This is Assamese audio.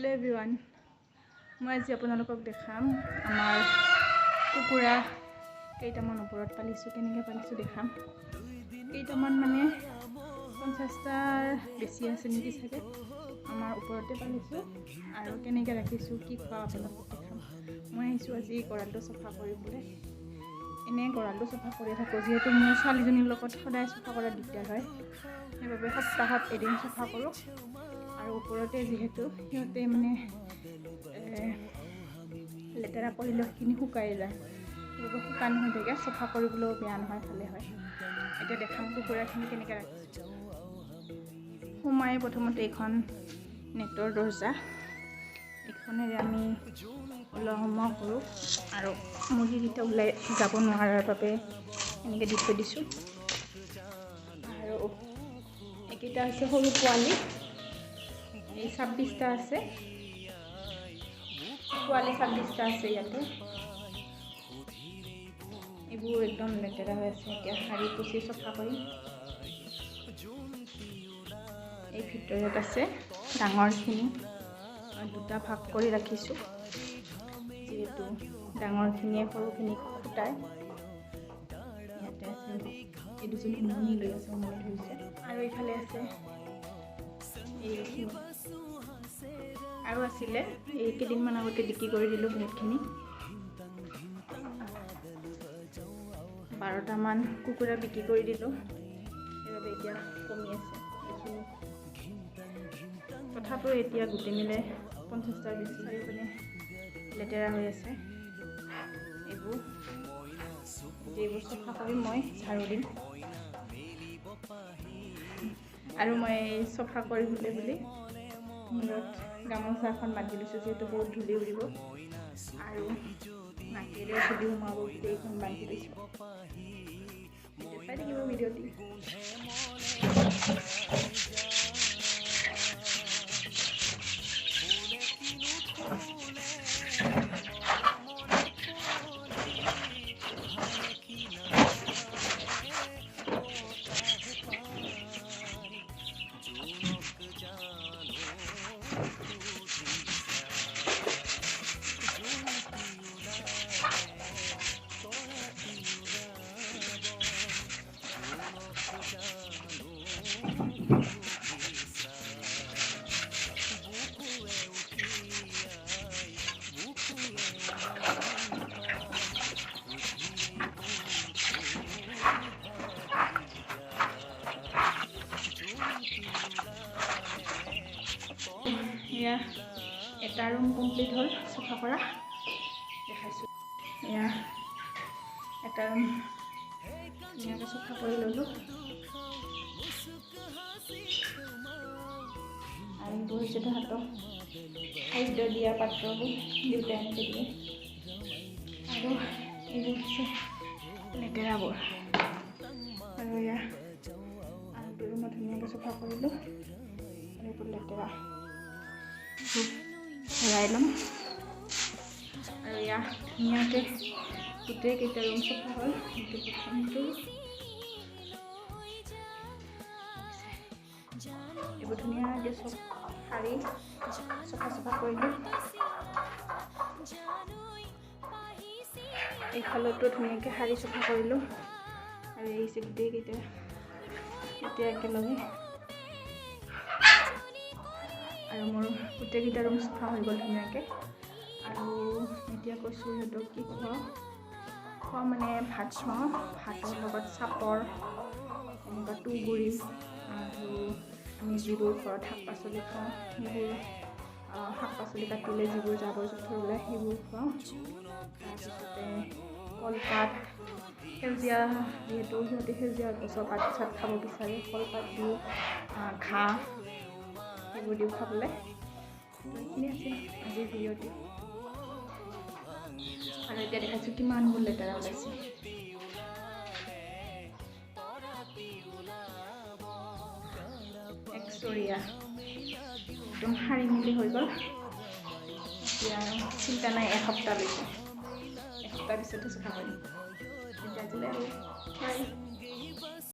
हेलो एवरीवन मैं आज आपलोक देखाम आमार कुकुरा केइटामान ऊपर पालिছো केनेके पालिছো देखाम केइटामान माने 50टार बेसी আছে নেকি সাগে आमार ऊपरते पालिছো आरो केनेके राखिছো कि खा आपलोक देखाम मैं आइছো আজি गरालটো सफा কৰিবলৈ एने गरालটো सफा কৰি থাকো যেহেতু মোৰ ছোৱালীজনীৰ লগত সদায় সফা কৰা দিগদাৰ হয় সেইবাবে সপ্তাহত এদিন সফা কৰো আৰু ওপৰতে যেহেতু সিহঁতে মানে লেতেৰা কৰিলে কিনি শুকাই যায় সেইবাবে শুকান হৈ থাকে সফা কৰিবলৈও বেয়া নহয় ভালে হয় এতিয়া দেখাম কুকুৰাখিনি কেনেকৈ ৰাখিছোঁ সোমাই প্ৰথমতে এখন নেটৰ দৰ্জা এখনেৰে আমি ওলোৱা কৰোঁ আৰু মুৰ্গীকেইটা ওলাই যাব নোৱাৰাৰ বাবে এনেকৈ দি থৈ দিছোঁ আৰু এইকেইটা হৈছে সৰু পোৱালি এই 26টা আছে পোৱালি 26টা আছে ইয়াতে এইবোৰ একদম লেতেৰা হৈ আছে এতিয়া সাৰি পুচি চফা কৰি এই ভিতৰত আছে ডাঙৰখিনি দুটা ভাগ কৰি ৰাখিছোঁ যেহেতু ডাঙৰখিনিয়ে সৰুখিনি ফুটাই ইয়াতে আছে এই দুজনী উমনি লৈ আছে উমনি ধৰিছে আৰু এইফালে আছে এইখিনি আৰু আছিলে এই কেইদিনমান আগতে বিক্ৰী কৰি দিলোঁ বহুতখিনি 12টামান কুকুৰা বিক্ৰী কৰি দিলোঁ সেইবাবে এতিয়া কমি আছে তথাপিও এতিয়া গোটেই মিলে 50টাৰ বেছি মানে লেতেৰা হৈ আছে এইবোৰ চফা কৰি মই ঝাৰু দিম আৰু মই চফা কৰিবলৈ বুলি মূৰত গামোচা এখন বান্ধি লৈছোঁ যেহেতু বহুত ধূলি উৰিব আৰু নাকেৰে ধূলি সোমাব বুলি এইখন বান্ধি লৈছোঁ চাই থাকিব ভিডিঅ'টি या এটা ৰুম কমপ্লিট হ'ল সফা কৰা দেখাইছোঁ या এটা ৰুম ধুনীয়াকৈ সফা কৰি ল'লোঁ আৰু এইবোৰ হৈছে তাহাঁতক খাদ্য দিয়া পাত্ৰবোৰ দেউতাই এনেকৈ দিয়ে আৰু এইবোৰ হৈছে লেতেৰাবোৰ আৰু এয়া আৰু ৰুমত ধুনীয়াকৈ চফা কৰিলোঁ আৰু এইবোৰ লেতেৰা ভৰাই ল'ম আৰু ইয়াত ধুনীয়াকৈ গোটেইকেইটা ৰুম চফা হ'ল এইটো প্ৰথমটো এইবোৰ ধুনীয়াকৈ চব সাৰি চফা কৰিলোঁ এইফালতো ধুনীয়াকৈ সাৰি চফা কৰিলোঁ আৰু এই গোটেইকেইটা এতিয়া একেলগে আৰু মোৰ গোটেইকেইটা ৰুম চফা হৈ গ'ল ধুনীয়াকৈ আৰু এতিয়া কৈছোঁ সিহঁতক কি খোৱা মানে ভাত খুৱাওঁ ভাতৰ লগত চাপৰ এনেকুৱা তুঁহগুৰি আৰু আমি যিবোৰ ঘৰত শাক পাচলি খাওঁ সেইবোৰ শাক পাচলি কাটিলে যিবোৰ জাবৰ জোঁথৰ ওলায় সেইবোৰ খুৱাওঁ তাৰপিছতে কলপাত সেউজীয়া যিহেতু সিহঁতে সেউজীয়া গছৰ পাত চাত খাব বিচাৰে কলপাত দিওঁ ঘাঁহ এইবোৰ দিওঁ খাবলৈ এইখিনি আছে আজিৰ ভিডিঅ'টি আৰু এতিয়া দেখাইছোঁ কিমানবোৰ লেতেৰা ওলাইছে এক্সটৰিয়া একদম সাৰি মেলি হৈ গ'ল এতিয়া চিন্তা নাই এসপ্তাহ পিছতে চফা কৰিম আজিলৈ আৰু